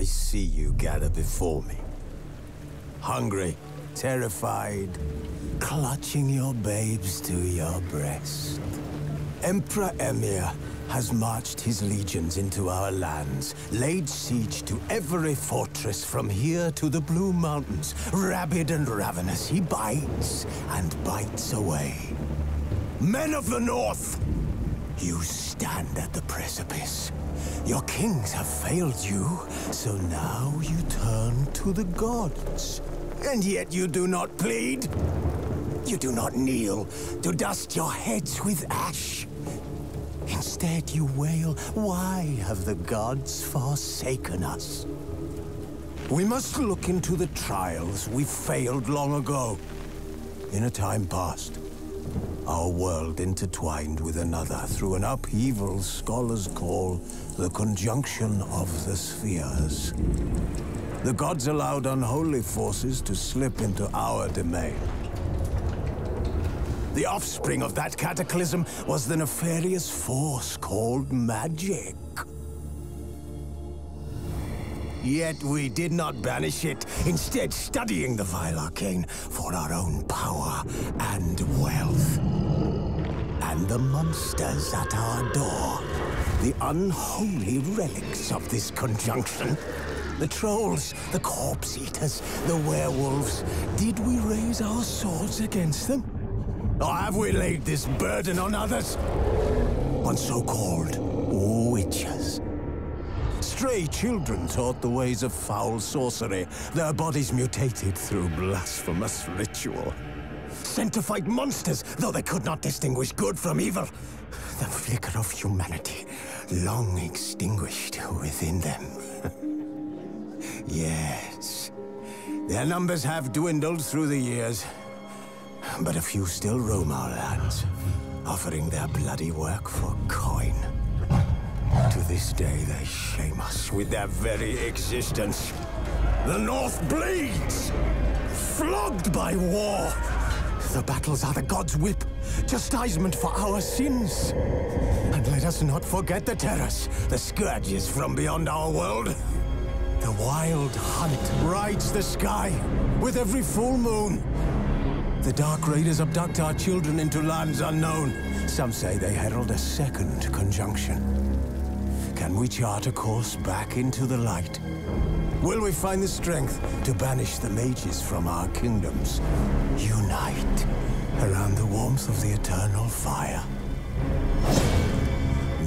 I see you gather before me. Hungry, terrified, clutching your babes to your breast. Emperor Emir has marched his legions into our lands, laid siege to every fortress from here to the Blue Mountains. Rabid and ravenous, he bites and bites away. Men of the North, you stand at the precipice. Your kings have failed you, so now you turn to the gods. And yet you do not plead. You do not kneel to dust your heads with ash. Instead you wail, why have the gods forsaken us? We must look into the trials we failed long ago. In a time past, our world intertwined with another through an upheaval scholars call the conjunction of the spheres. The gods allowed unholy forces to slip into our domain. The offspring of that cataclysm was the nefarious force called magic. Yet we did not banish it, instead studying the vile arcane for our own power and wealth. And the monsters at our door, the unholy relics of this conjunction. The trolls, the corpse-eaters, the werewolves. Did we raise our swords against them? Or have we laid this burden on others? On so-called witches. Stray children taught the ways of foul sorcery, their bodies mutated through blasphemous ritual. Sent to fight monsters, though they could not distinguish good from evil. The flicker of humanity, long extinguished within them. Yes, their numbers have dwindled through the years, but a few still roam our lands, offering their bloody work for coin. To this day, they shame us with their very existence. The North bleeds, flogged by war. The battles are the gods' whip, chastisement for our sins. And let us not forget the terrors, the scourges from beyond our world. The wild hunt rides the sky with every full moon. The Dark Raiders abduct our children into lands unknown. Some say they herald a second conjunction. Can we chart a course back into the light? Will we find the strength to banish the mages from our kingdoms? Unite around the warmth of the eternal fire.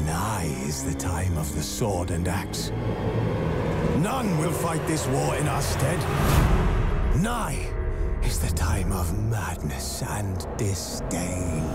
Nigh is the time of the sword and axe. None will fight this war in our stead. Nigh is the time of madness and disdain.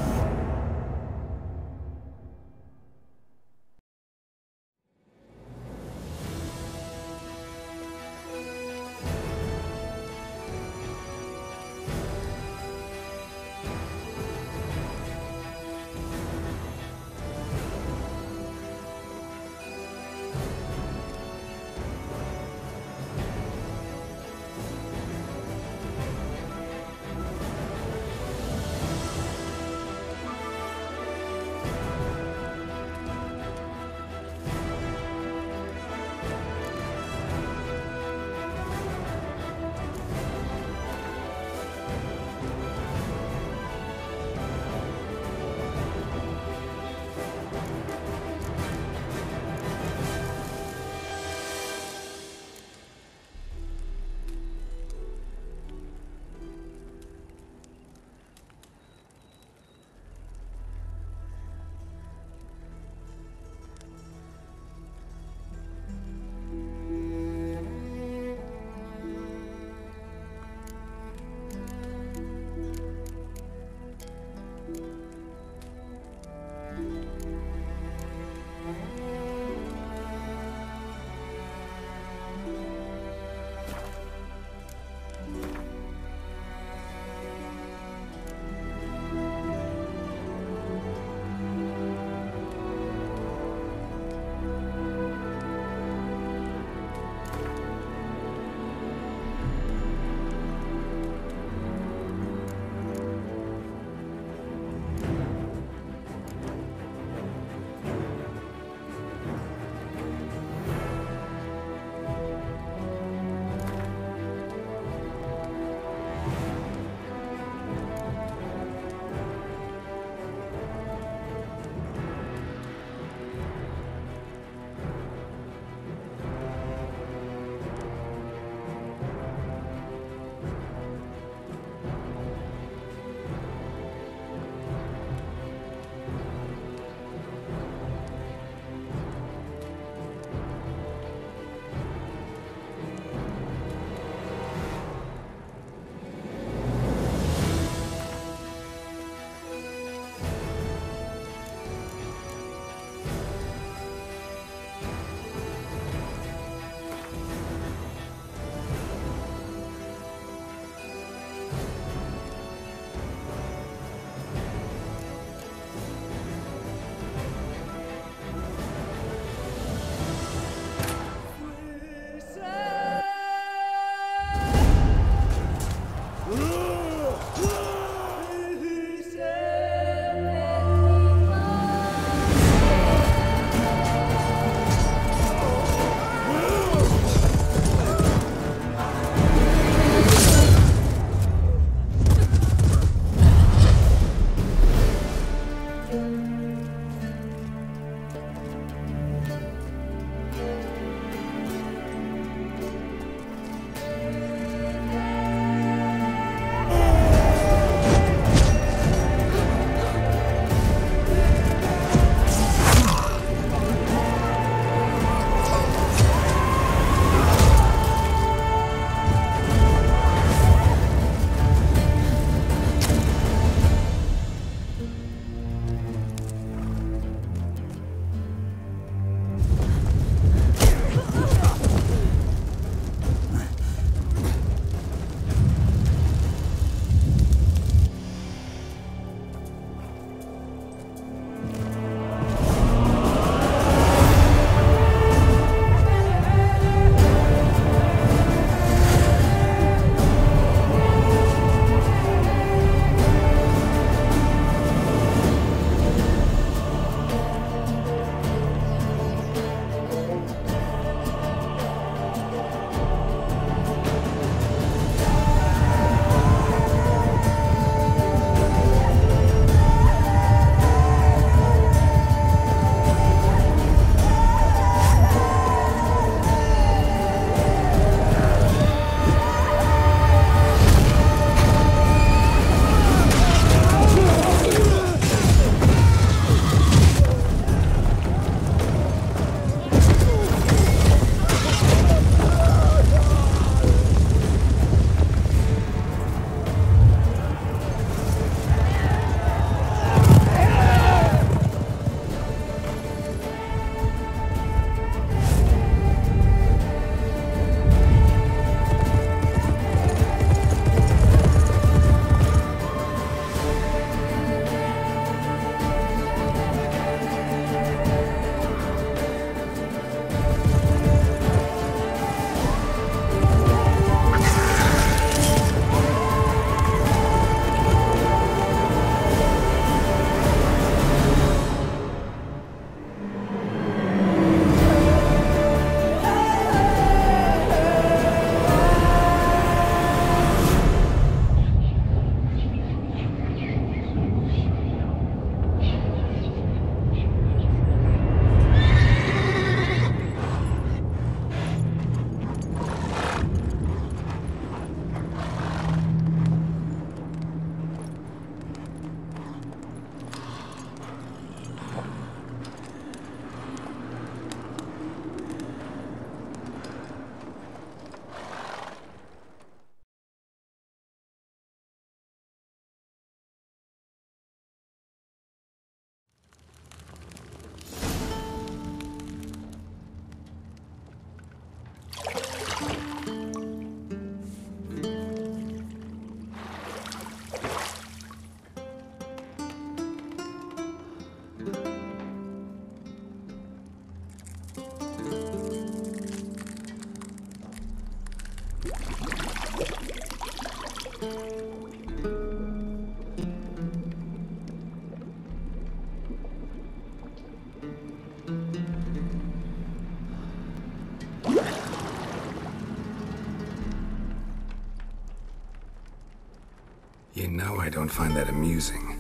You know I don't find that amusing.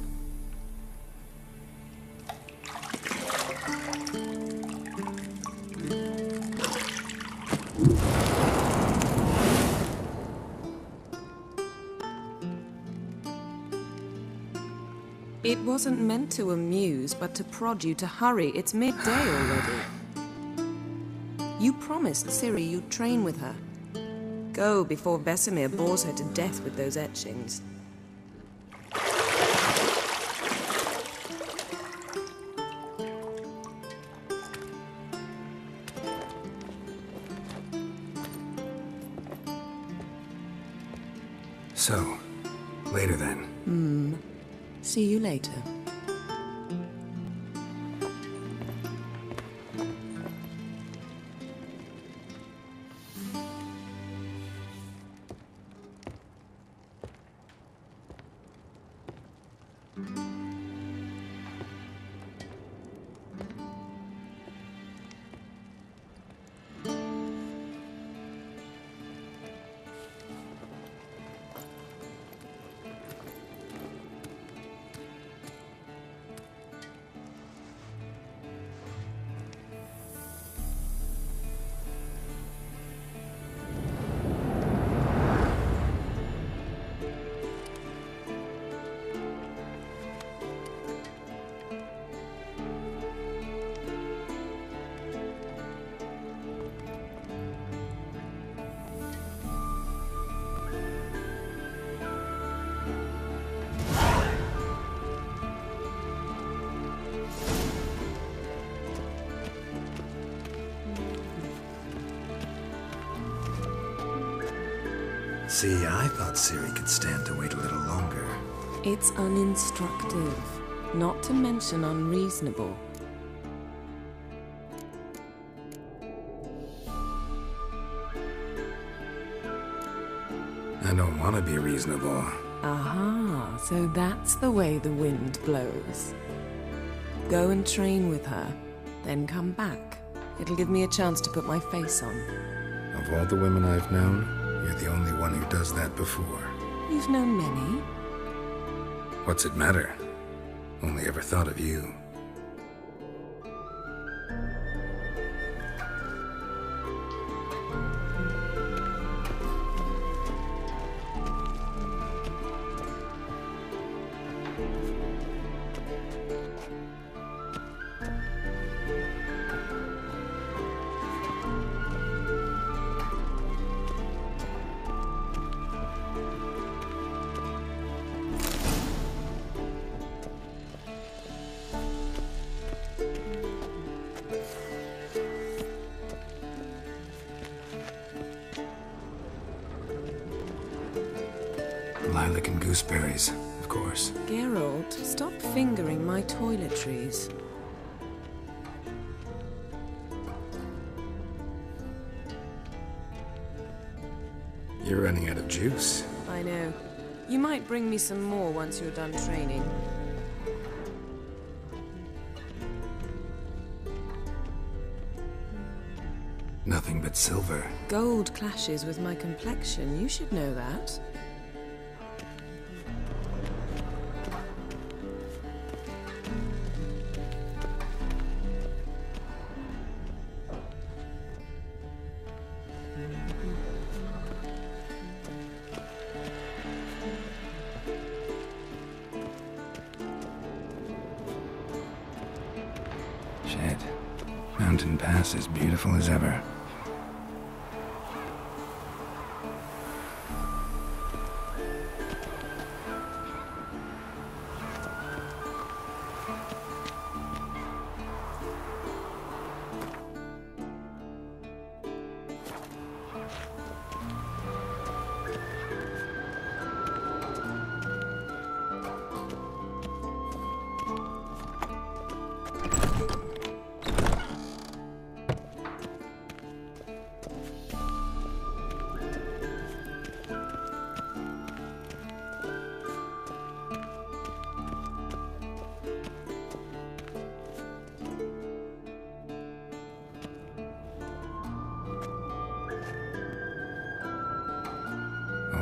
It wasn't meant to amuse, but to prod you to hurry. It's midday already. You promised Ciri you'd train with her. Go before Vesemir bores her to death with those etchings. So, later then. See you later. See, I thought Ciri could stand to wait a little longer. It's uninstructive, not to mention unreasonable. I don't want to be reasonable. Aha, so that's the way the wind blows. Go and train with her, then come back. It'll give me a chance to put my face on. Of all the women I've known, you're the only one who does that before. You've known many. What's it matter? Only ever thought of you. Lilac and gooseberries, of course. Geralt, stop fingering my toiletries. You're running out of juice. I know. You might bring me some more once you're done training. Nothing but silver. Gold clashes with my complexion. You should know that. Shit. Mountain Pass is beautiful as ever.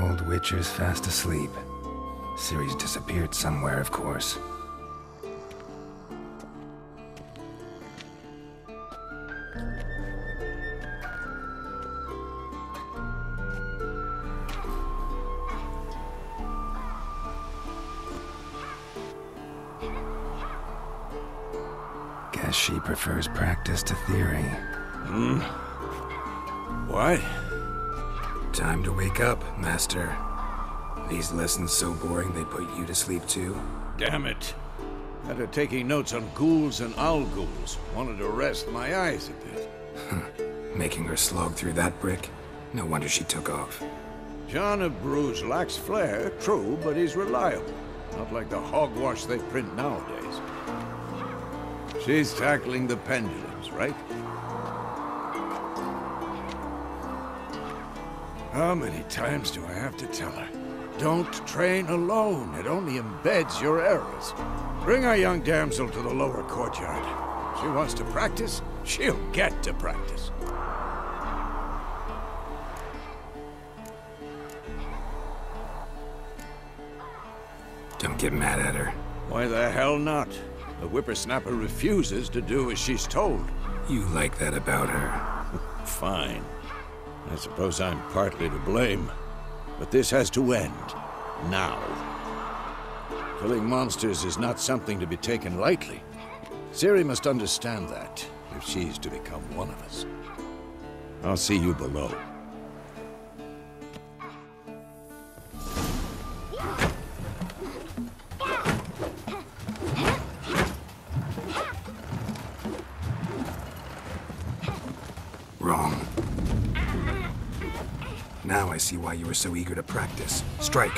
Old Witcher's fast asleep. Ciri's disappeared somewhere, of course. Guess she prefers practice to theory. What? Time to wake up, Master. These lessons so boring they put you to sleep too? Damn it. After taking notes on ghouls and owl ghouls, wanted to rest my eyes a bit. Making her slog through that brick? No wonder she took off. John of Bruges lacks flair, true, but he's reliable. Not like the hogwash they print nowadays. She's tackling the pendulums, right? How many times do I have to tell her? Don't train alone. It only embeds your errors. Bring our young damsel to the lower courtyard. She wants to practice, she'll get to practice. Don't get mad at her. Why the hell not? The whippersnapper refuses to do as she's told. You like that about her. Fine. I suppose I'm partly to blame. But this has to end. Now. Killing monsters is not something to be taken lightly. Ciri must understand that, if she's to become one of us. I'll see you below. Wrong. Now I see why you were so eager to practice. Strike.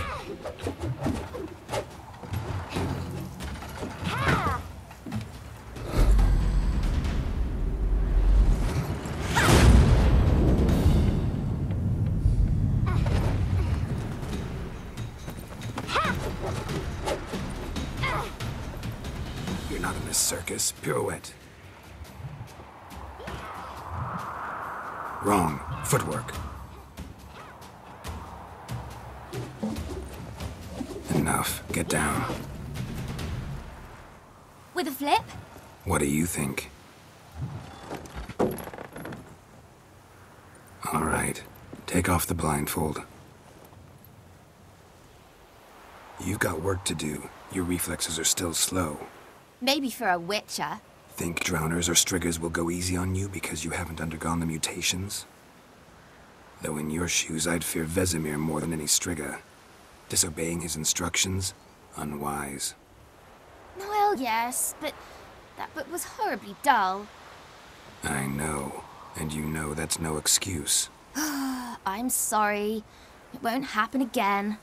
You're not in this circus. Pirouette. Wrong. Footwork. Enough. Get down. With a flip? What do you think? All right. Take off the blindfold. You've got work to do. Your reflexes are still slow. Maybe for a witcher. Think drowners or striggers will go easy on you because you haven't undergone the mutations? Though in your shoes, I'd fear Vesemir more than any strigger. Disobeying his instructions? Unwise. Well, yes, but that book was horribly dull. I know. And you know that's no excuse. I'm sorry. It won't happen again.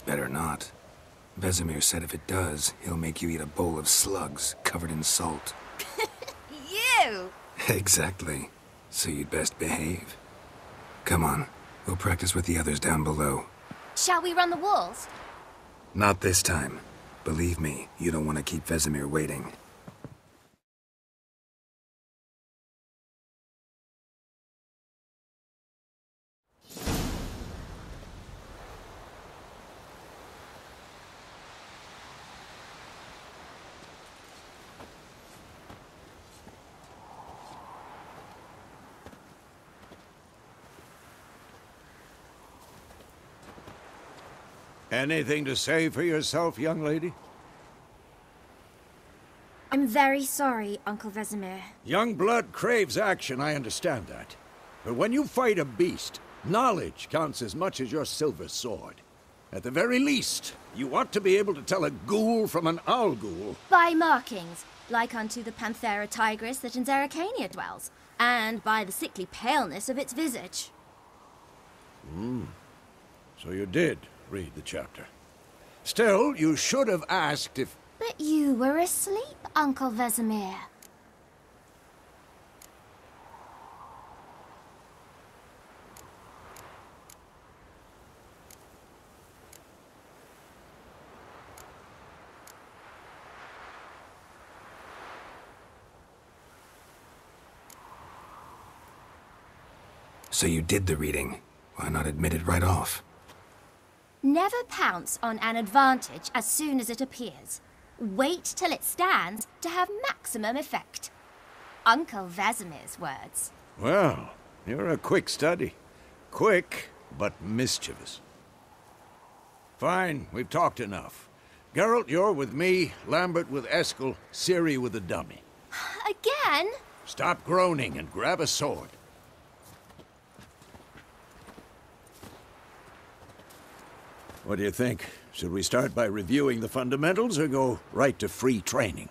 Better not. Vesemir said if it does, he'll make you eat a bowl of slugs covered in salt. You! Exactly. So you'd best behave. Come on. We'll practice with the others down below. Shall we run the walls? Not this time. Believe me, you don't want to keep Vesemir waiting. Anything to say for yourself, young lady? I'm very sorry, Uncle Vesemir. Young blood craves action, I understand that. But when you fight a beast, knowledge counts as much as your silver sword. At the very least, you ought to be able to tell a ghoul from an owl ghoul. By markings, like unto the Panthera tigris that in Zerrikania dwells, and by the sickly paleness of its visage. So you did read the chapter. Still, you should have asked if... But you were asleep, Uncle Vesemir. So you did the reading. Why not admit it right off? Never pounce on an advantage as soon as it appears. Wait till it stands to have maximum effect. Uncle Vesemir's words. Well, you're a quick study. Quick, but mischievous. Fine, we've talked enough. Geralt, you're with me, Lambert with Eskel, Ciri with the dummy. Again? Stop groaning and grab a sword. What do you think? Should we start by reviewing the fundamentals or go right to free training?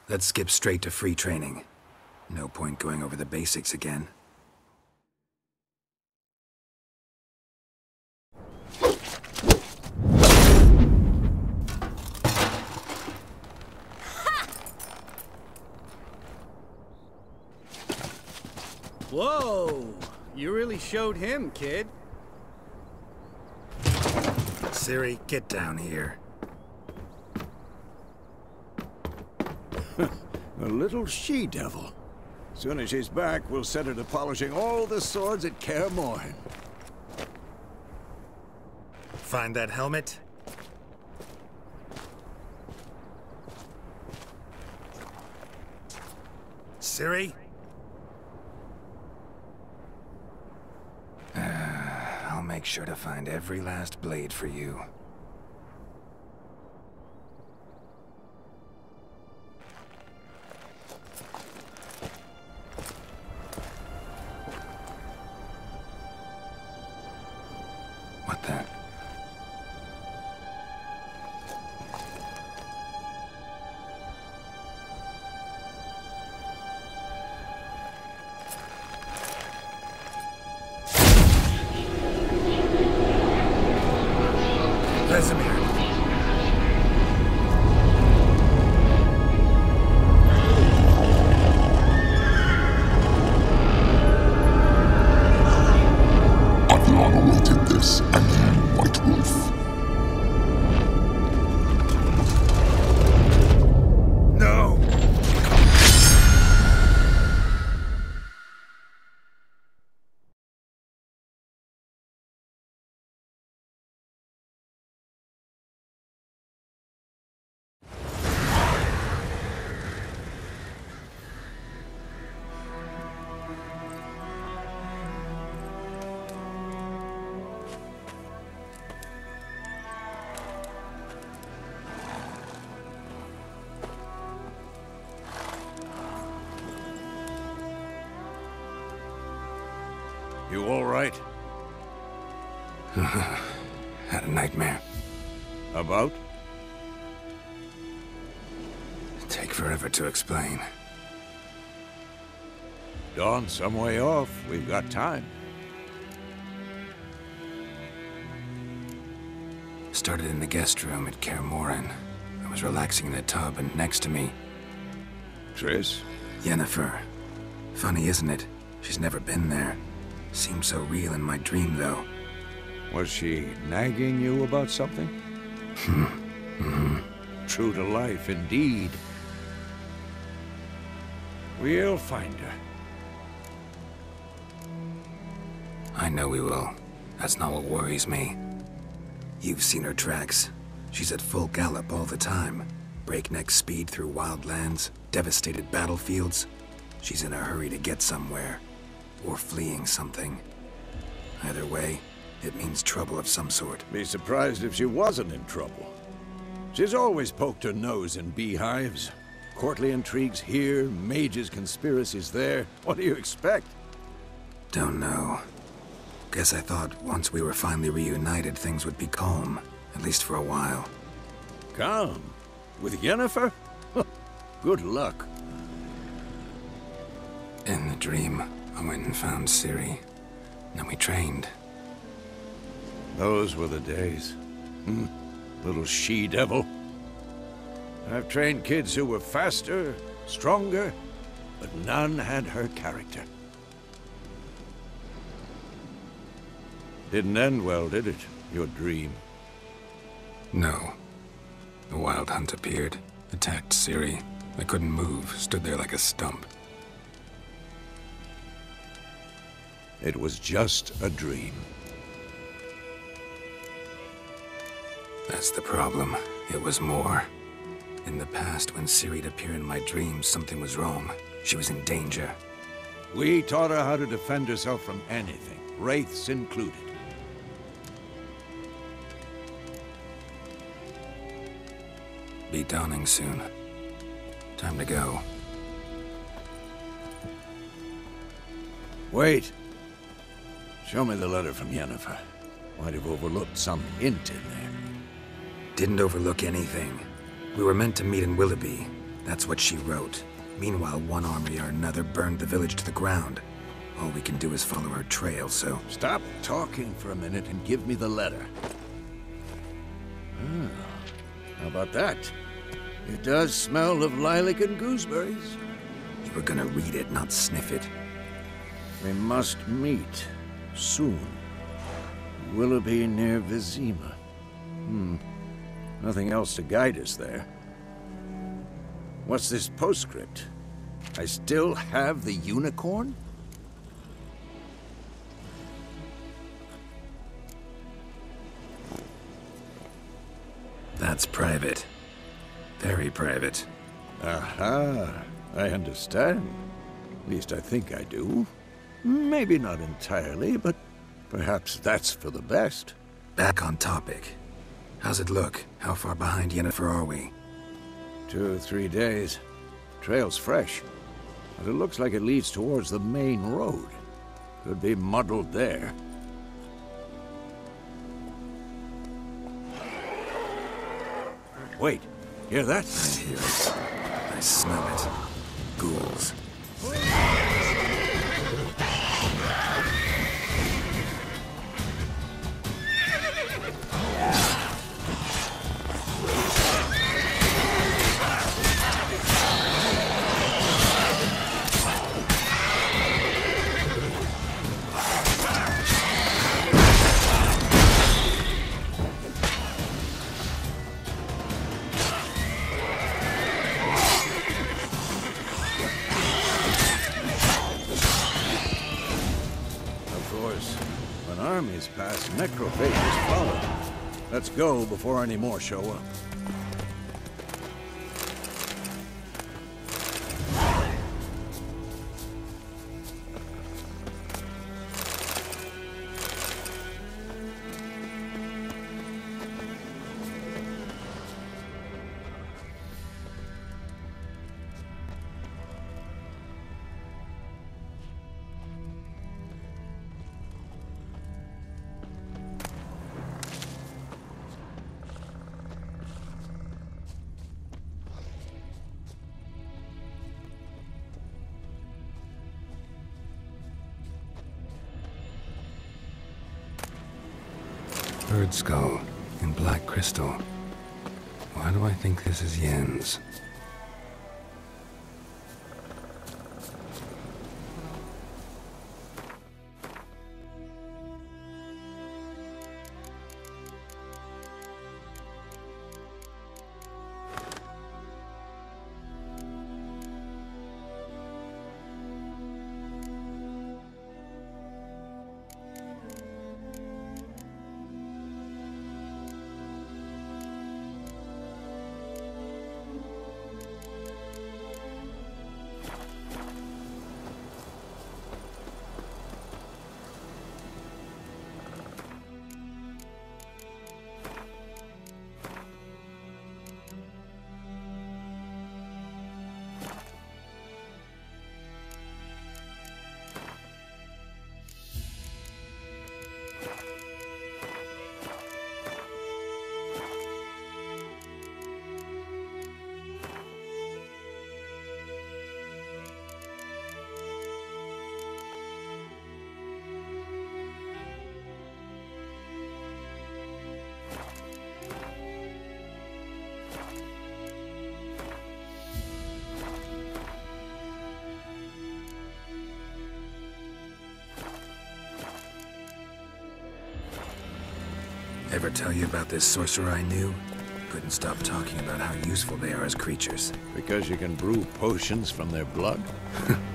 Let's skip straight to free training. No point going over the basics again. Whoa! You really showed him, kid. Ciri, get down here. A little she-devil. Soon as she's back, we'll set her to polishing all the swords at Kaer Morhen. Find that helmet? Ciri? I'll make sure to find every last blade for you. What the? Vesemir. I've long awaited this, and you, White Wolf. No! You all right? Had a nightmare. About? Take forever to explain. Dawn's some way off. We've got time. Started in the guest room at Kaer Morhen. I was relaxing in a tub, and next to me, Triss? Yennefer. Funny, isn't it? She's never been there. Seemed so real in my dream, though. Was she nagging you about something? True to life, indeed. We'll find her. I know we will. That's not what worries me. You've seen her tracks. She's at full gallop all the time. Breakneck speed through wild lands, devastated battlefields. She's in a hurry to get somewhere. Or fleeing something. Either way, it means trouble of some sort. Be surprised if she wasn't in trouble. She's always poked her nose in beehives. Courtly intrigues here, mages' conspiracies there. What do you expect? Don't know. Guess I thought once we were finally reunited, things would be calm. At least for a while. Calm? With Yennefer? Good luck. In the dream, I went and found Ciri. Then we trained. Those were the days. Little she-devil. I've trained kids who were faster, stronger, but none had her character. Didn't end well, did it? Your dream? No. The Wild Hunt appeared, attacked Ciri. I couldn't move, stood there like a stump. It was just a dream. That's the problem. It was more. In the past, when Ciri'd appear in my dreams, something was wrong. She was in danger. We taught her how to defend herself from anything, wraiths included. Be dawning soon. Time to go. Wait. Show me the letter from Yennefer. Might have overlooked some hint in there. Didn't overlook anything. We were meant to meet in Willoughby. That's what she wrote. Meanwhile, one army or another burned the village to the ground. All we can do is follow her trail, so... Stop talking for a minute and give me the letter. Ah, how about that? It does smell of lilac and gooseberries. You were gonna read it, not sniff it. We must meet. Soon. Willoughby near Vesemir. Nothing else to guide us there. What's this postscript? I still have the unicorn? That's private. Very private. Aha, I understand. At least I think I do. Maybe not entirely, but perhaps that's for the best. Back on topic. How's it look? How far behind Yennefer are we? 2 or 3 days. Trail's fresh, but it looks like it leads towards the main road. Could be muddled there. Wait, hear that? I hear it. I smell it. Ghouls. Armies pass, necrophages follow. Let's go before any more show up. Bird skull in black crystal. Why do I think this is Yen's? Ever tell you about this sorcerer I knew? Couldn't stop talking about how useful they are as creatures. Because you can brew potions from their blood?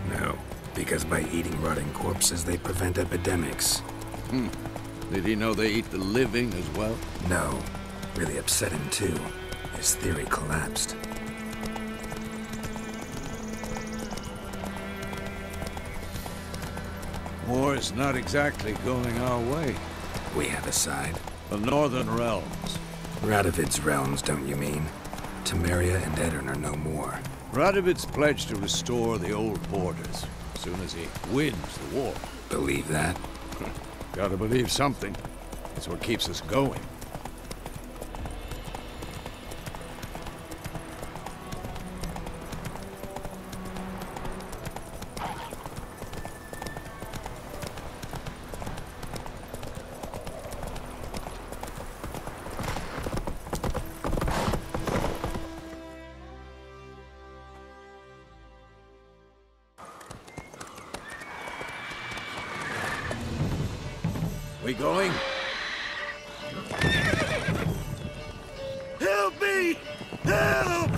No. Because by eating rotting corpses, they prevent epidemics. Did he know they eat the living as well? No. Really upset him, too. His theory collapsed. War's not exactly going our way. We have a side. The Northern Realms. Radovid's realms, don't you mean? Temeria and Edirn are no more. Radovid's pledged to restore the old borders as soon as he wins the war. Believe that? Gotta believe something. It's what keeps us going. We going? Help me! Help!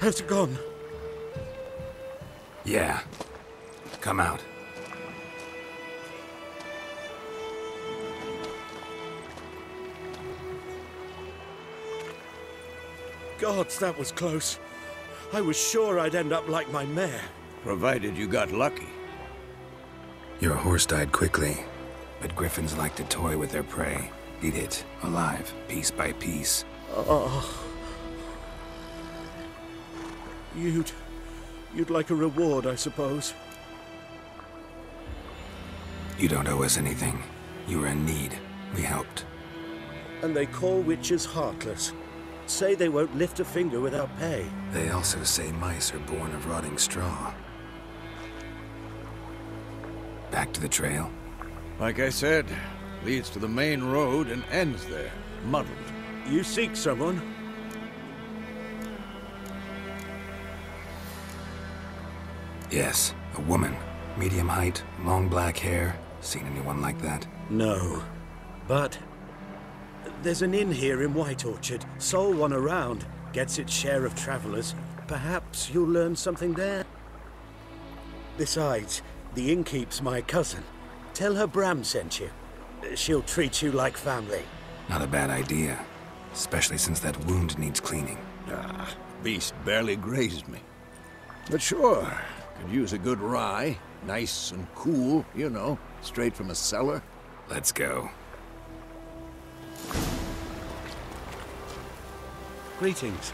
Has it gone? Yeah. Come out. Gods, that was close. I was sure I'd end up like my mare. Provided you got lucky. Your horse died quickly, but griffins like to toy with their prey. Eat it, alive, piece by piece. Oh. You'd like a reward, I suppose. You don't owe us anything. You were in need. We helped. And they call witches heartless. Say they won't lift a finger without pay. They also say mice are born of rotting straw. Back to the trail? Like I said, leads to the main road and ends there, muddled. You seek someone? Yes, a woman. Medium height, long black hair. Seen anyone like that? No. But there's an inn here in White Orchard. Sole one around. Gets its share of travelers. Perhaps you'll learn something there. Besides, the innkeep's my cousin. Tell her Bram sent you. She'll treat you like family. Not a bad idea. Especially since that wound needs cleaning. Beast barely grazed me. But sure, could use a good rye. Nice and cool, you know, straight from a cellar. Let's go. Greetings.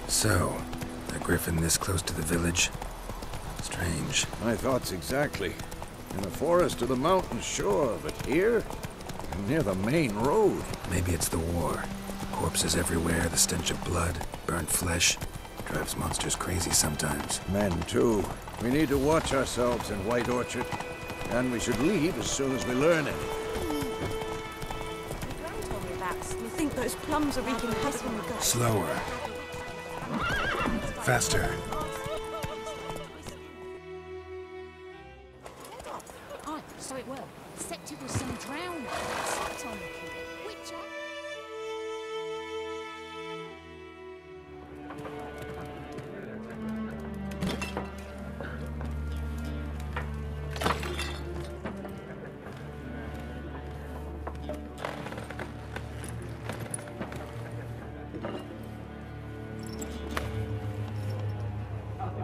So, a griffin this close to the village? Strange. My thoughts exactly. In the forest or the mountains, sure, but here? Near the main road. Maybe it's the war. Corpses everywhere, the stench of blood, burnt flesh. Drives monsters crazy sometimes. Men, too. We need to watch ourselves in White Orchard. And we should leave as soon as we learn anything. You think those plums are wreaking havoc when we go? Slower. Faster. Aye, so it were. Except it was some drowning. Sat on the kid. Which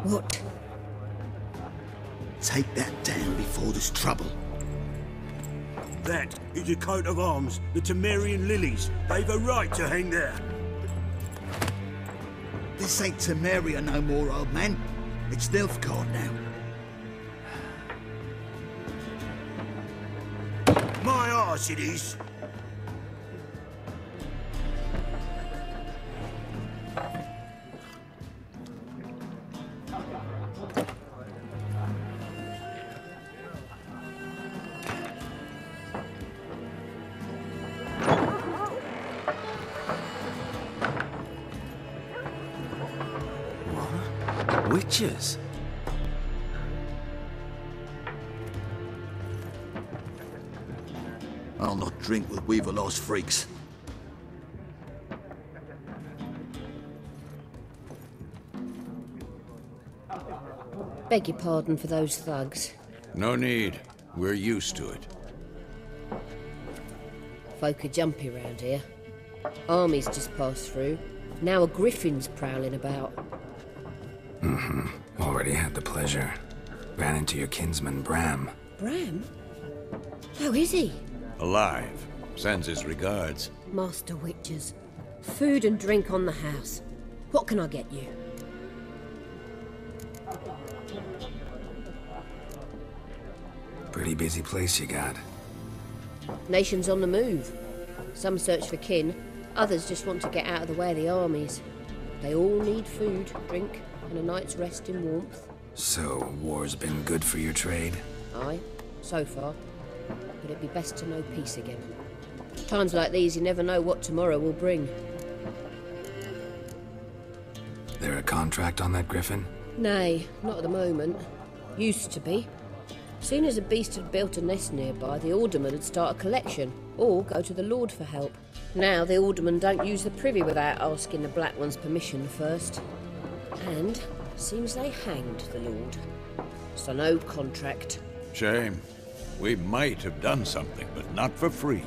What? Take that down before there's trouble. That is a coat of arms, the Temerian lilies. They've a right to hang there. This ain't Temeria no more, old man. It's Nilfgaard now. My arse it is. Witches? I'll not drink with Weaverlost freaks. Beg your pardon for those thugs. No need. We're used to it. Folk are jumpy round here. Armies just passed through. Now a griffin's prowling about. Already had the pleasure. Ran into your kinsman, Bram. Bram? How is he? Alive. Sends his regards. Master Witches. Food and drink on the house. What can I get you? Pretty busy place you got. Nations on the move. Some search for kin, others just want to get out of the way of the armies. They all need food, drink, and a night's rest in warmth. So, war's been good for your trade? Aye, so far. But it'd be best to know peace again. Times like these, you never know what tomorrow will bring. There a contract on that griffin? Nay, not at the moment. Used to be. Soon as a beast had built a nest nearby, the alderman would start a collection, or go to the Lord for help. Now the aldermen don't use the privy without asking the Black One's permission first. And seems they hanged the Lord. So no contract. Shame. We might have done something, but not for free.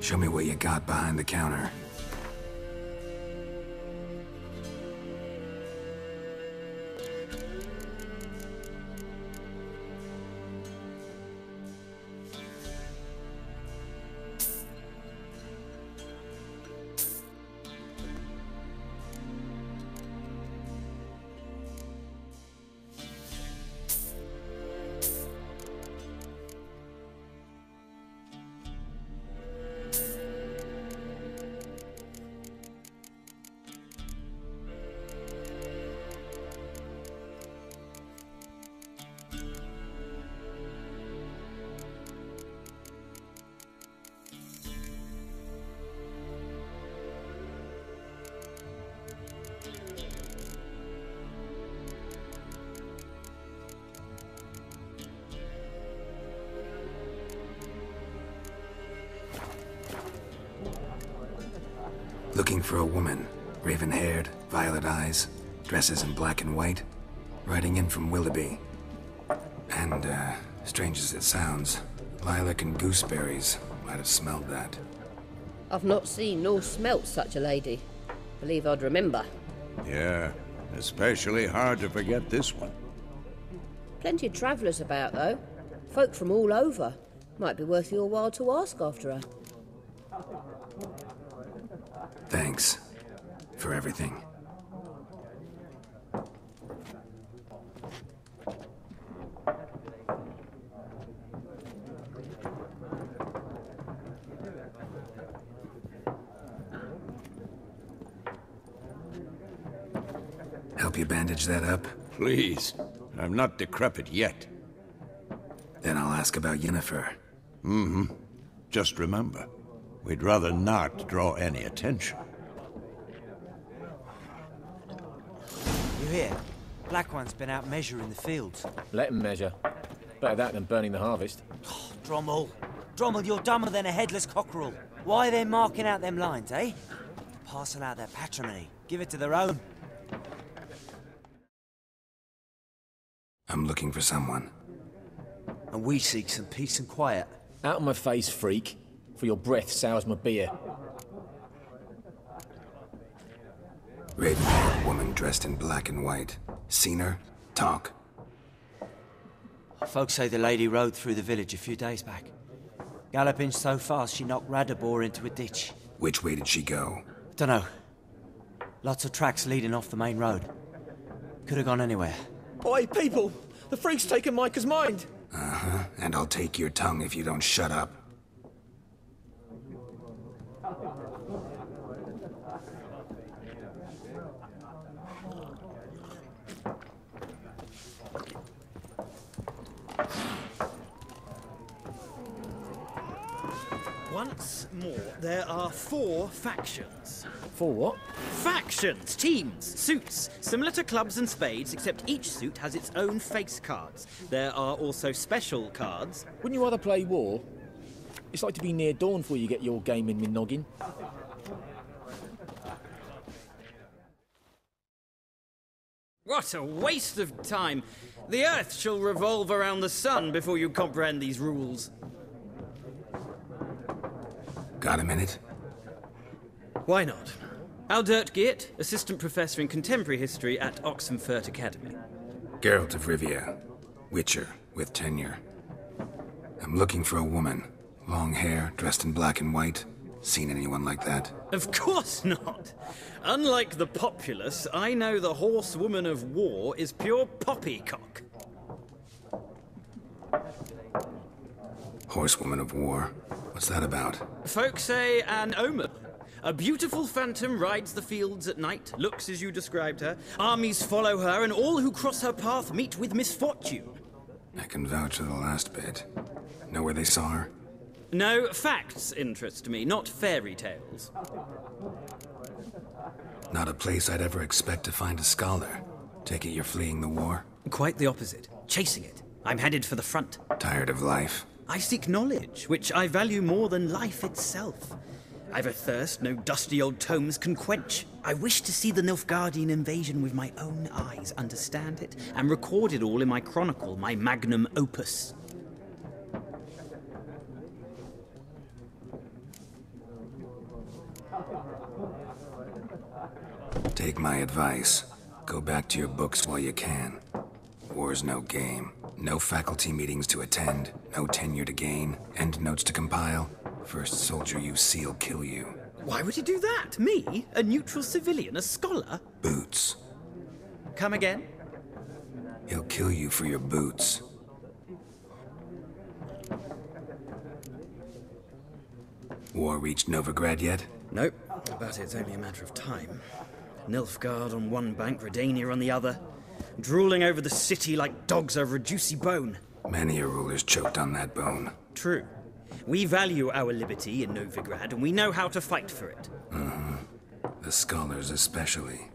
Show me what you got behind the counter. Looking for a woman. Raven-haired, violet eyes, dresses in black and white. Riding in from Willoughby. And, strange as it sounds, lilac and gooseberries. Might have smelled that. I've not seen nor smelt such a lady. Believe I'd remember. Yeah, especially hard to forget this one. Plenty of travellers about, though. Folk from all over. Might be worth your while to ask after her. Thanks. For everything. Help you bandage that up? Please. I'm not decrepit yet. Then I'll ask about Yennefer. Just remember, we'd rather not draw any attention. You hear? Black One's been out measuring the fields. Let him measure. Better that than burning the harvest. Oh, Drommel. Drommel, you're dumber than a headless cockerel. Why are they marking out them lines, eh? Parcel out their patrimony. Give it to their own. I'm looking for someone. And we seek some peace and quiet. Out of my face, freak. For your breath sours my beer. Raven-haired woman dressed in black and white. Seen her? Talk. Folks say the lady rode through the village a few days back. Galloping so fast she knocked Radabor into a ditch. Which way did she go? Dunno. Lots of tracks leading off the main road. Could have gone anywhere. Oi, people! The freak's taken Micah's mind! Uh-huh, and I'll take your tongue if you don't shut up. Once more, there are 4 factions. 4 what? Factions! Teams! Suits! Similar to clubs and spades, except each suit has its own face cards. There are also special cards. Wouldn't you rather play war? It's like to be near dawn before you get your game in with noggin. What a waste of time! The Earth shall revolve around the sun before you comprehend these rules. Got a minute? Why not? Aldert Geert, Assistant Professor in Contemporary History at Oxenfurt Academy. Geralt of Rivia. Witcher, with tenure. I'm looking for a woman. Long hair, dressed in black and white. Seen anyone like that? Of course not! Unlike the populace, I know the horsewoman of war is pure poppycock. Horsewoman of war? What's that about? Folk say an omen. A beautiful phantom rides the fields at night, looks as you described her. Armies follow her, and all who cross her path meet with misfortune. I can vouch for the last bit. Know where they saw her? No, facts interest me, not fairy tales. Not a place I'd ever expect to find a scholar. Take it you're fleeing the war? Quite the opposite. Chasing it. I'm headed for the front. Tired of life? I seek knowledge, which I value more than life itself. I've a thirst no dusty old tomes can quench. I wish to see the Nilfgaardian invasion with my own eyes, understand it, and record it all in my chronicle, my magnum opus. Take my advice. Go back to your books while you can. War's no game. No faculty meetings to attend, no tenure to gain, end notes to compile. First soldier you see'll kill you. Why would he do that? Me? A neutral civilian? A scholar? Boots. Come again? He'll kill you for your boots. War reached Novigrad yet? Nope, but it's only a matter of time. Nilfgaard on one bank, Redania on the other. Drooling over the city like dogs over a juicy bone. Many a ruler's choked on that bone. True. We value our liberty in Novigrad, and we know how to fight for it. The scholars especially.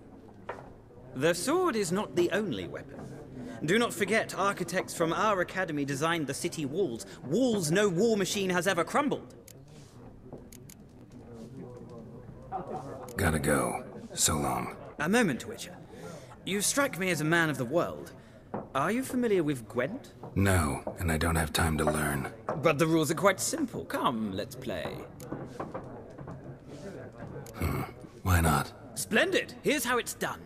The sword is not the only weapon. Do not forget, architects from our academy designed the city walls. Walls no war machine has ever crumbled. Gotta go. So long. A moment, Witcher. You strike me as a man of the world. Are you familiar with Gwent? No, and I don't have time to learn. But the rules are quite simple. Come, let's play. Why not? Splendid! Here's how it's done.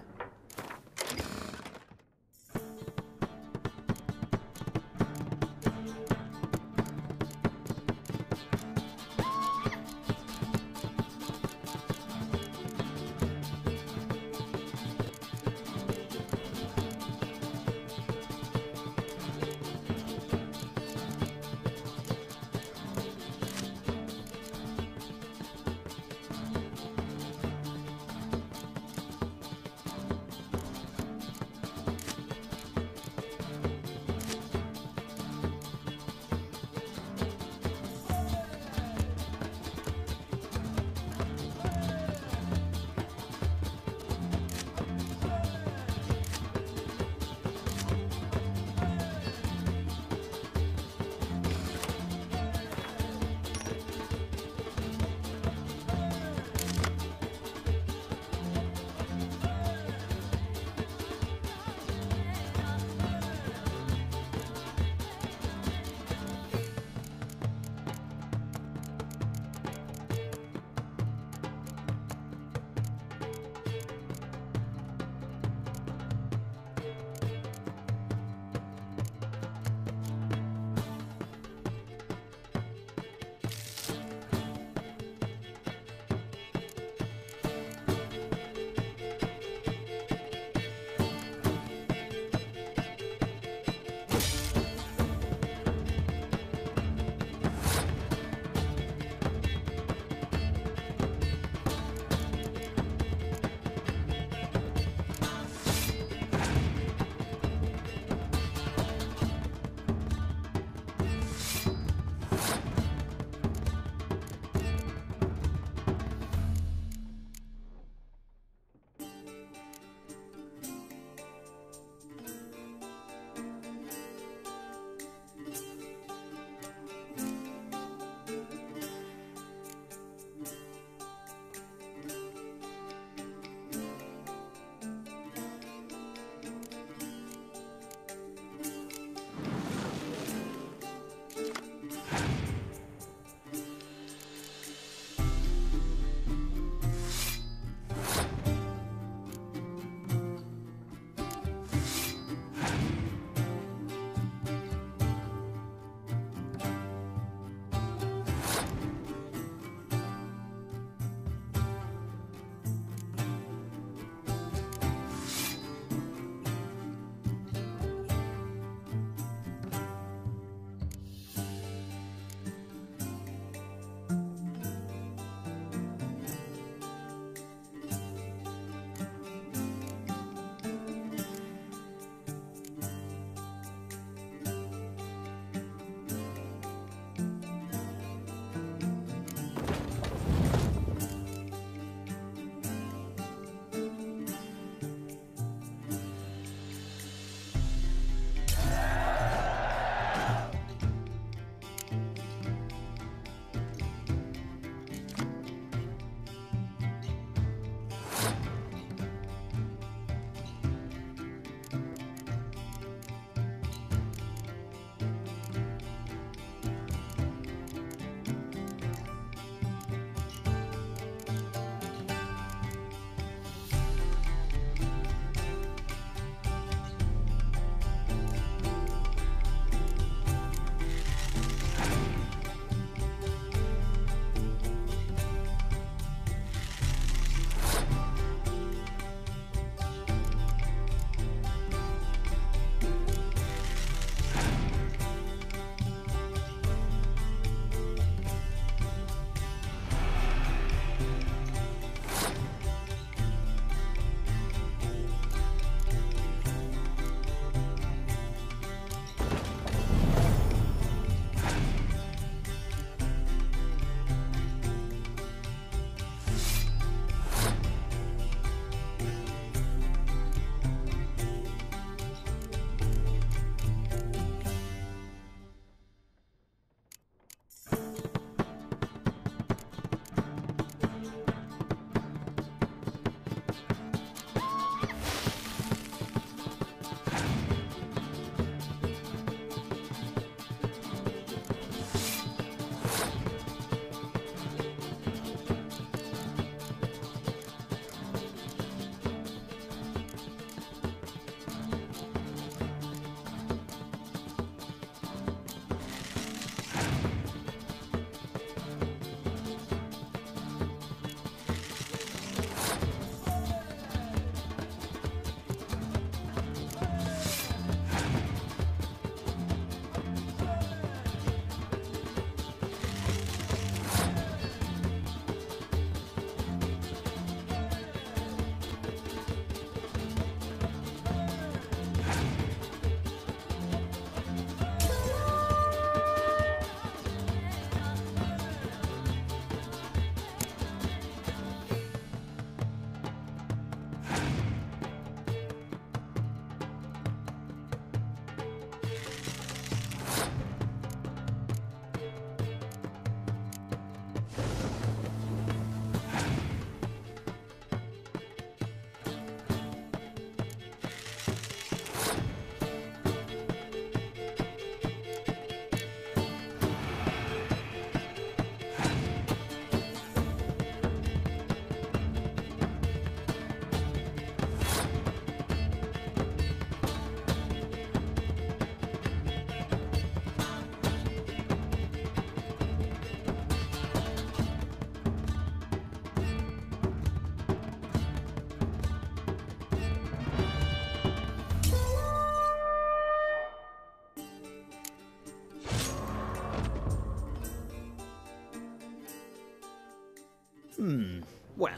Well,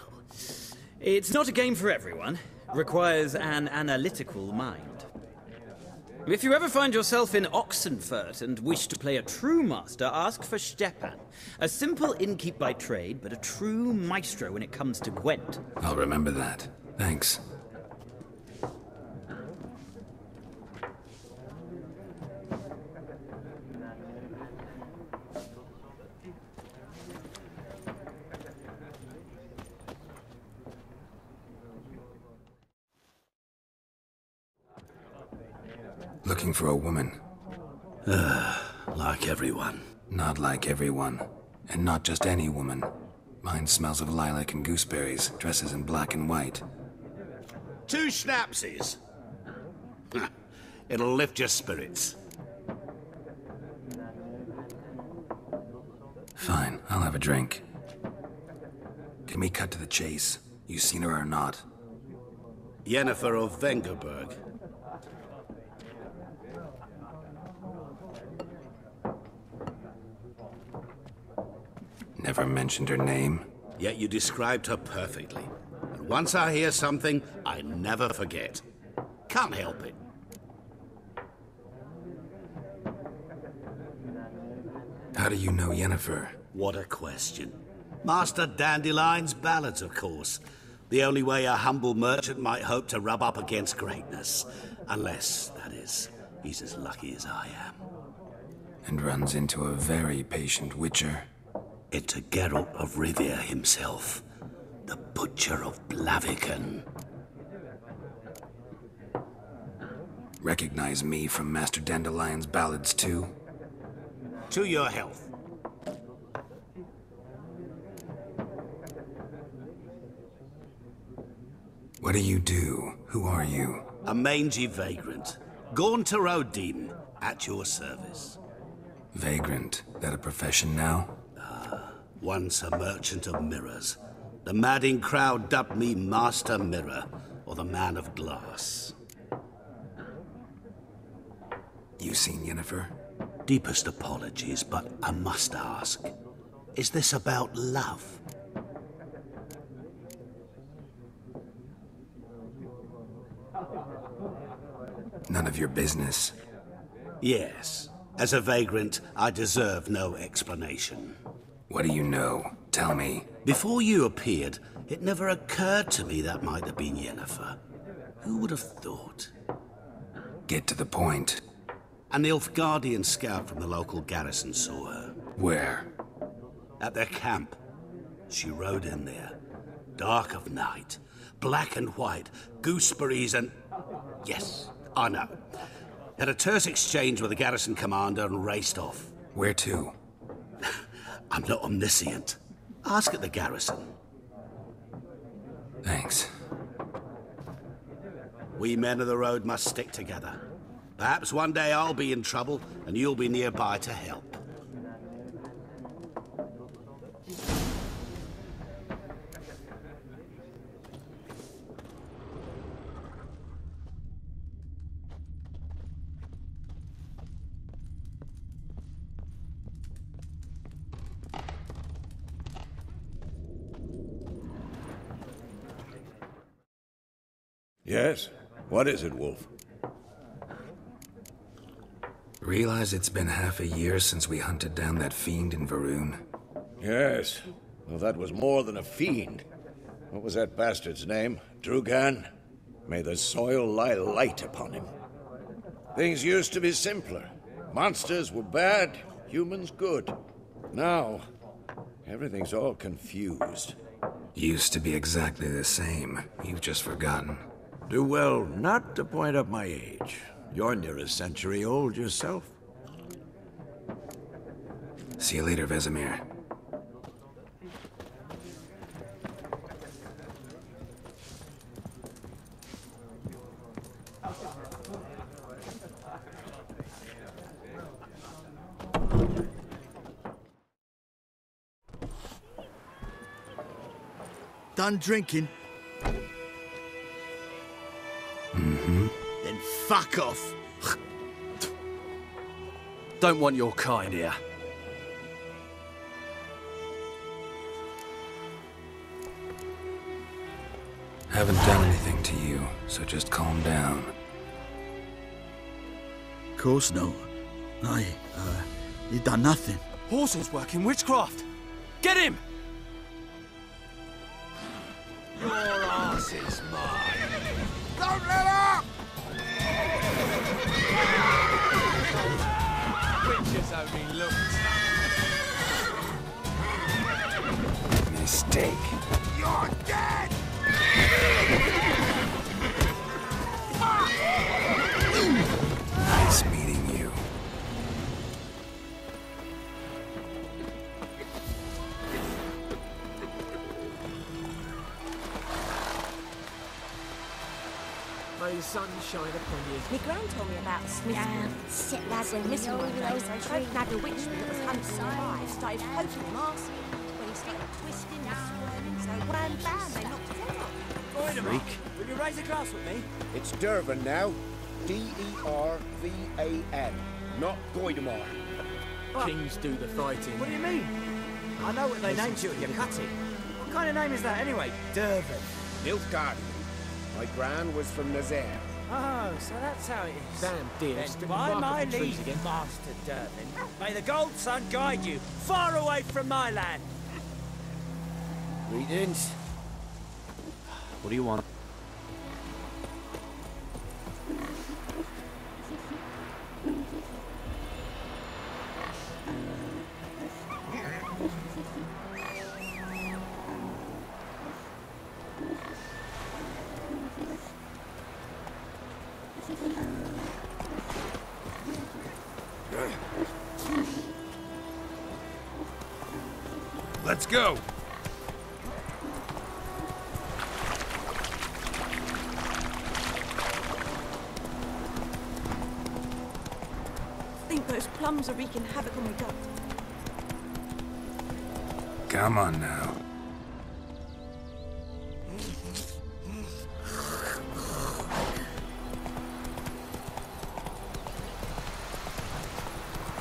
it's not a game for everyone. Requires an analytical mind. If you ever find yourself in Oxenfurt and wish to play a true master, ask for Stepan. A simple innkeep by trade, but a true maestro when it comes to Gwent. I'll remember that. Thanks. Looking for a woman. Like everyone. Not like everyone. And not just any woman. Mine smells of lilac and gooseberries, dresses in black and white. 2 schnapsies. It'll lift your spirits. Fine, I'll have a drink. Can we cut to the chase? You seen her or not? Yennefer of Vengerberg. Never mentioned her name. Yet you described her perfectly. And once I hear something, I never forget. Can't help it. How do you know Yennefer? What a question. Master Dandelion's ballads, of course. The only way a humble merchant might hope to rub up against greatness. Unless, that is, he's as lucky as I am. And runs into a very patient witcher. Into Geralt of Rivia himself, the Butcher of Blaviken. Recognize me from Master Dandelion's ballads too? To your health. What do you do? Who are you? A mangy vagrant. Gaunter Odin, at your service. Vagrant? That a profession now? Once a merchant of mirrors. The madding crowd dubbed me Master Mirror, or the Man of Glass. You seen Yennefer? Deepest apologies, but I must ask. Is this about love? None of your business. Yes. As a vagrant, I deserve no explanation. What do you know? Tell me. Before you appeared, it never occurred to me that might have been Yennefer. Who would have thought? Get to the point. An Nilfgaardian scout from the local garrison saw her. Where? At their camp. She rode in there. Dark of night. Black and white. Gooseberries and... Yes, I know. Had a terse exchange with the garrison commander and raced off. Where to? I'm not omniscient. Ask at the garrison. Thanks. We men of the road must stick together. Perhaps one day I'll be in trouble and you'll be nearby to help. Yes? What is it, Wolf? Realize it's been half a year since we hunted down that fiend in Varun? Yes. Well, that was more than a fiend. What was that bastard's name? Drugan? May the soil lie light upon him. Things used to be simpler. Monsters were bad, humans good. Now, everything's all confused. Used to be exactly the same. You've just forgotten. Do well not to point up my age. You're near a century old yourself. See you later, Vesemir. Done drinking? Mm-hmm. Then fuck off. Don't want your kind here. Haven't done anything to you, so just calm down. Of course no. He done nothing. Horses working witchcraft! Get him! Your ass is mine. Don't let up! Witches only looked. Mistake. You're dead! Nice meeting you. May the sun shine upon you. My gran told me about Smith. Sit When missing one day, so Fred nagged a witchman that was hunting nearby, started poking him arse. When he started twisting and swerving, so wham bam, they knocked his head off. Freak. Will you raise a glass with me? It's Dervan now. D-E-R-V-A-N, not Goidemar. Kings do the fighting. What do you mean? I know what they named you at your cutting. What kind of name is that anyway? Dervan. Nilfgaard. My gran was from Nazaire. Oh, so that's how it is. Damn dear, Then sticking by bark my up the trees leave, again. Master Dervan, may the Gold Sun guide you far away from my land. Greetings. What do you want? Let's go. I think those plums are wreaking havoc on my gut. Come on now.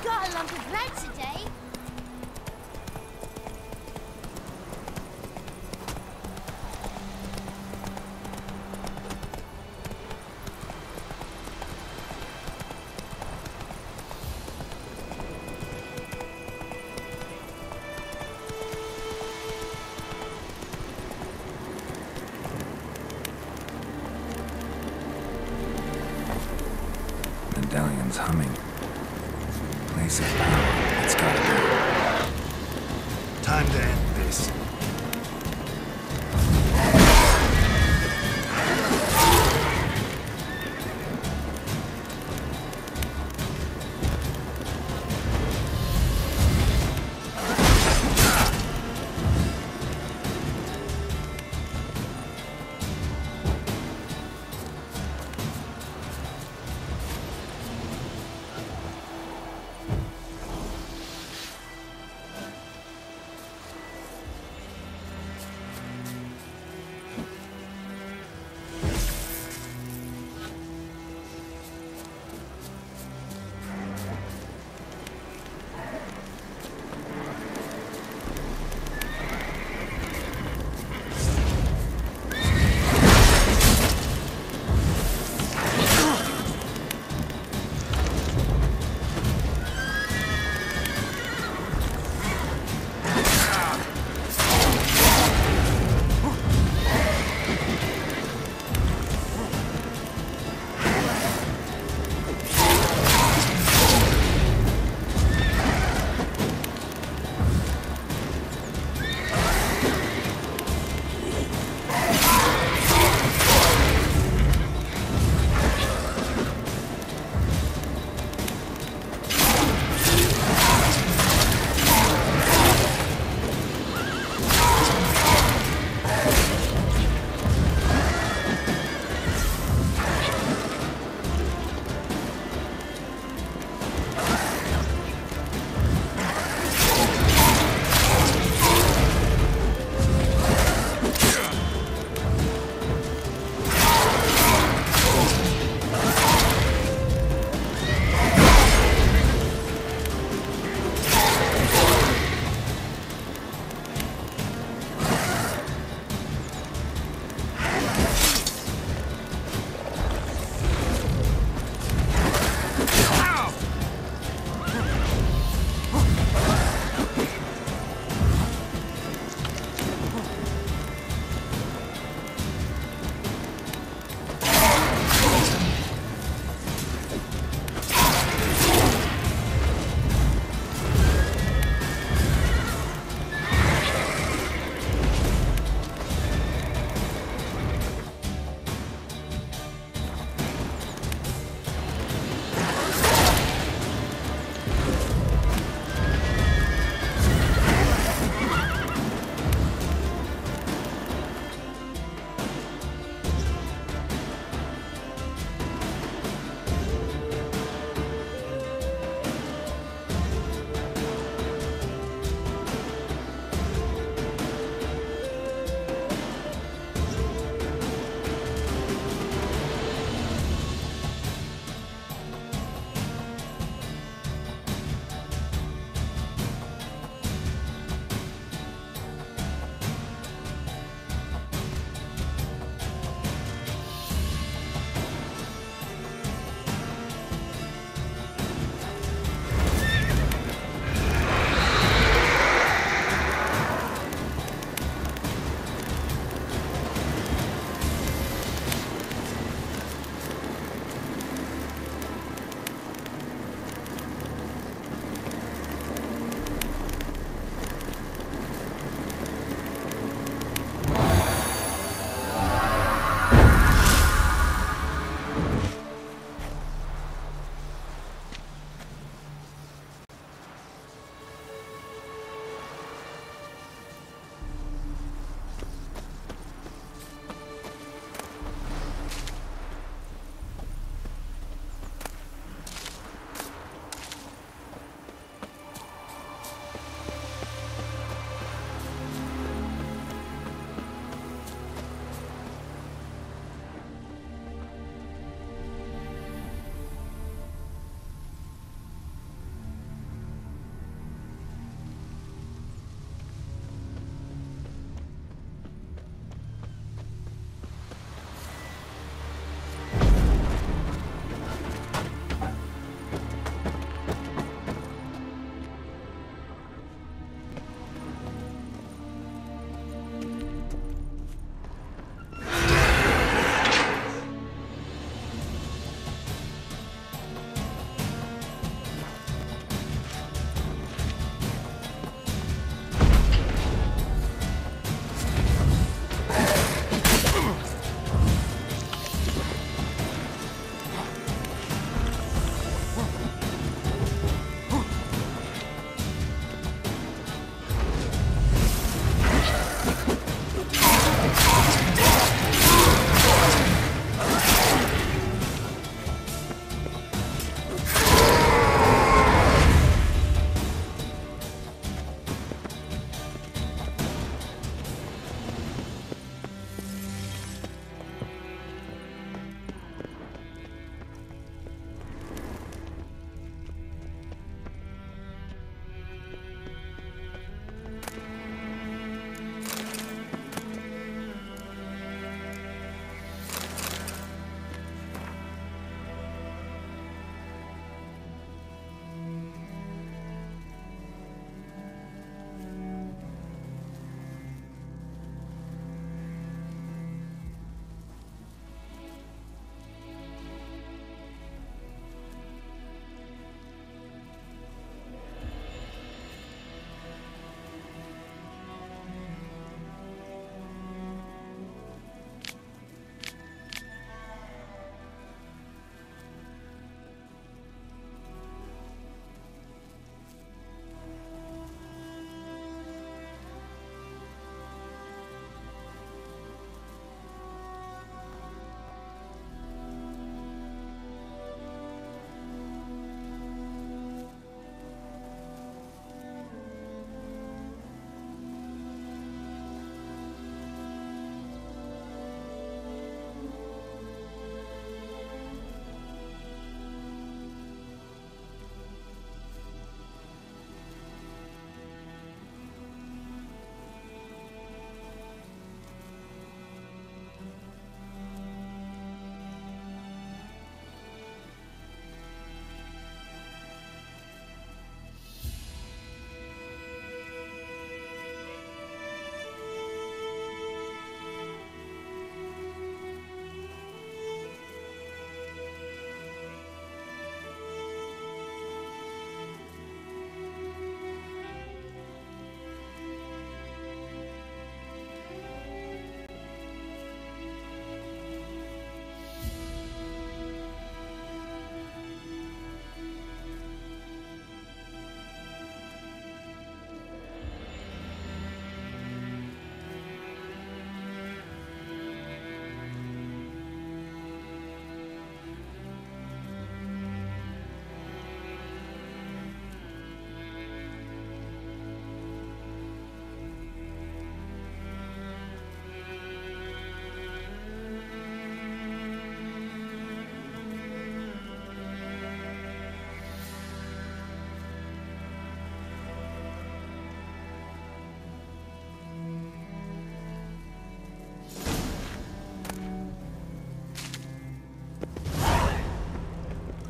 Got a lump of bread today. Medallion's humming. Place of power. It's gotta be. Time to end this.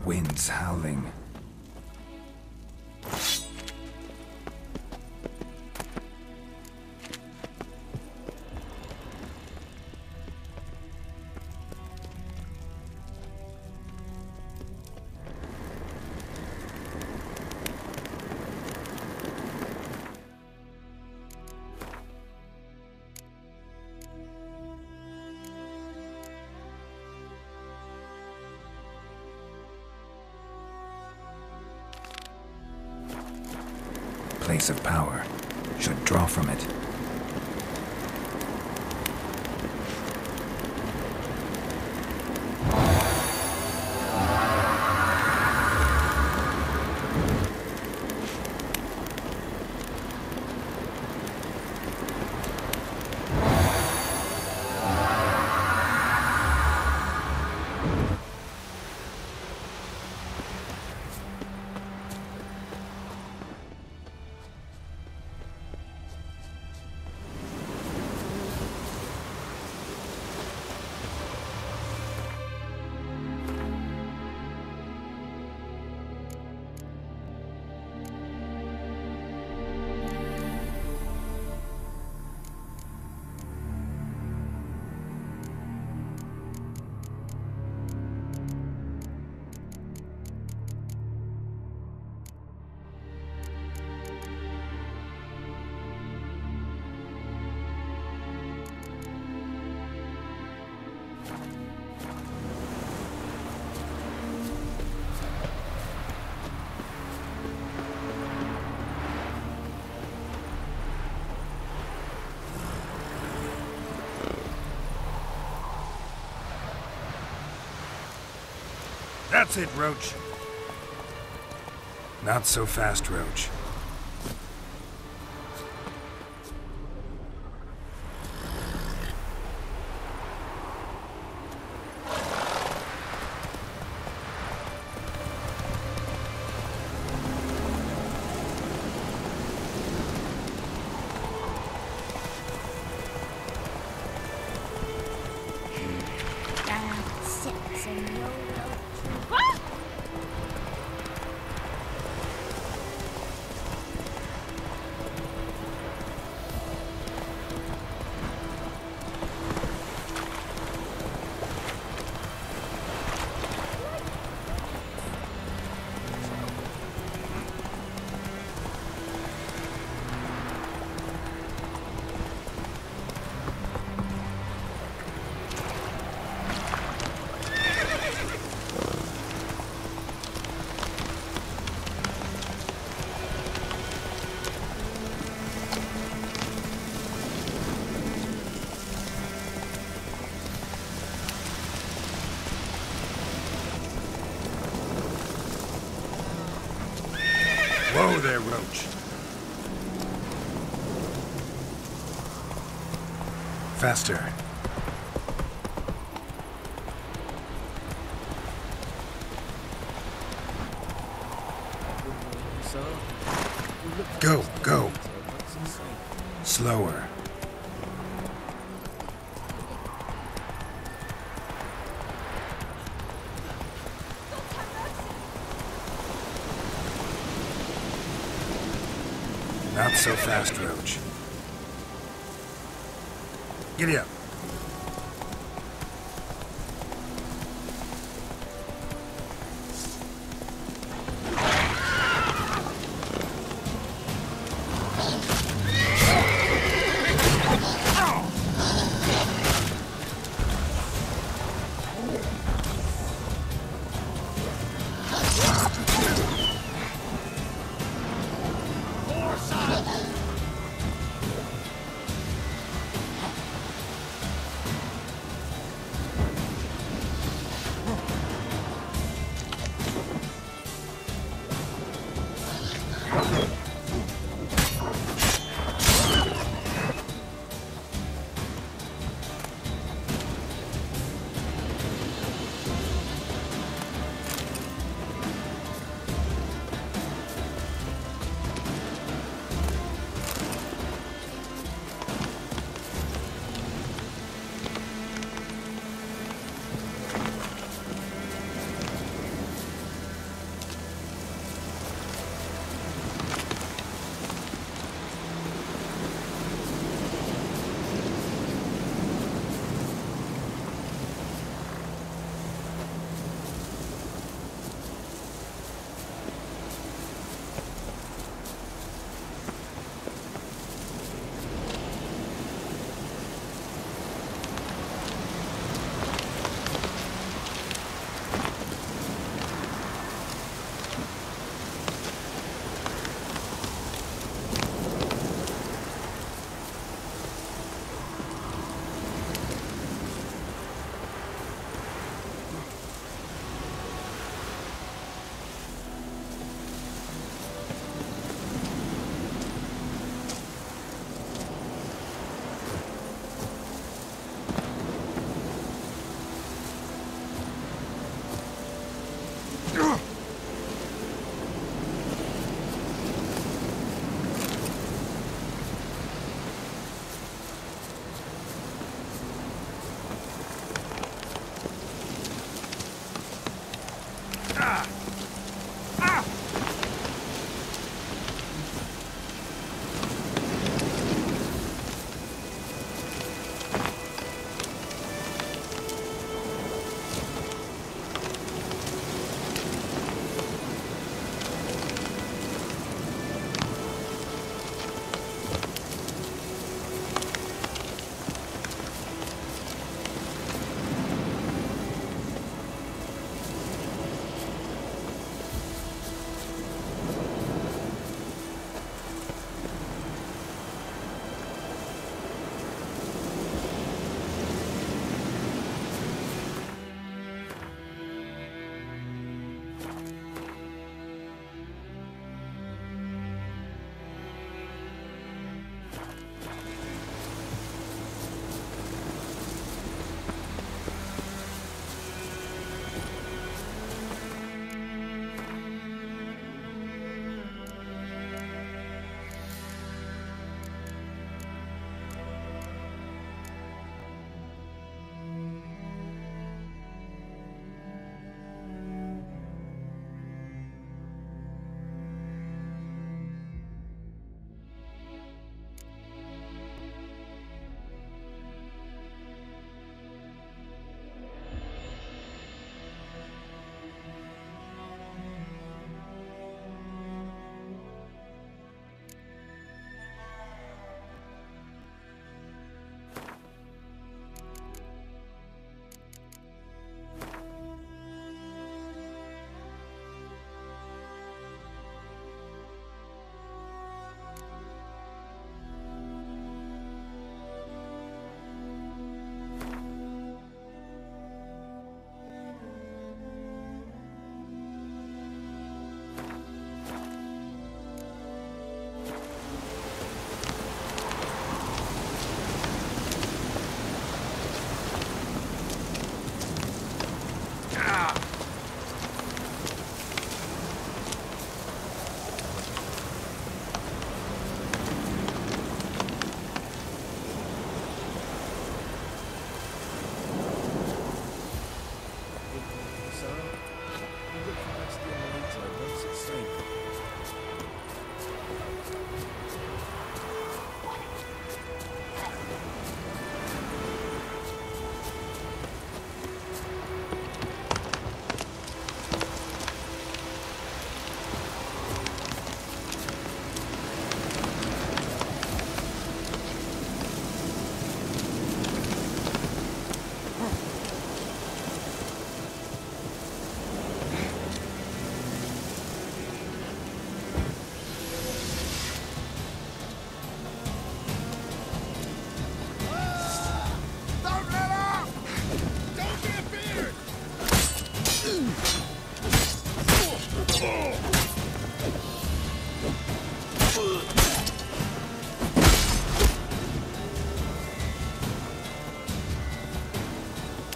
Winds howling. Place of power. Should draw from it. That's it, Roach. Not so fast, Roach. Whoa there, Roach. Faster. Go, go. Slower. Not so fast, Roach. Giddy up.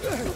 Ugh!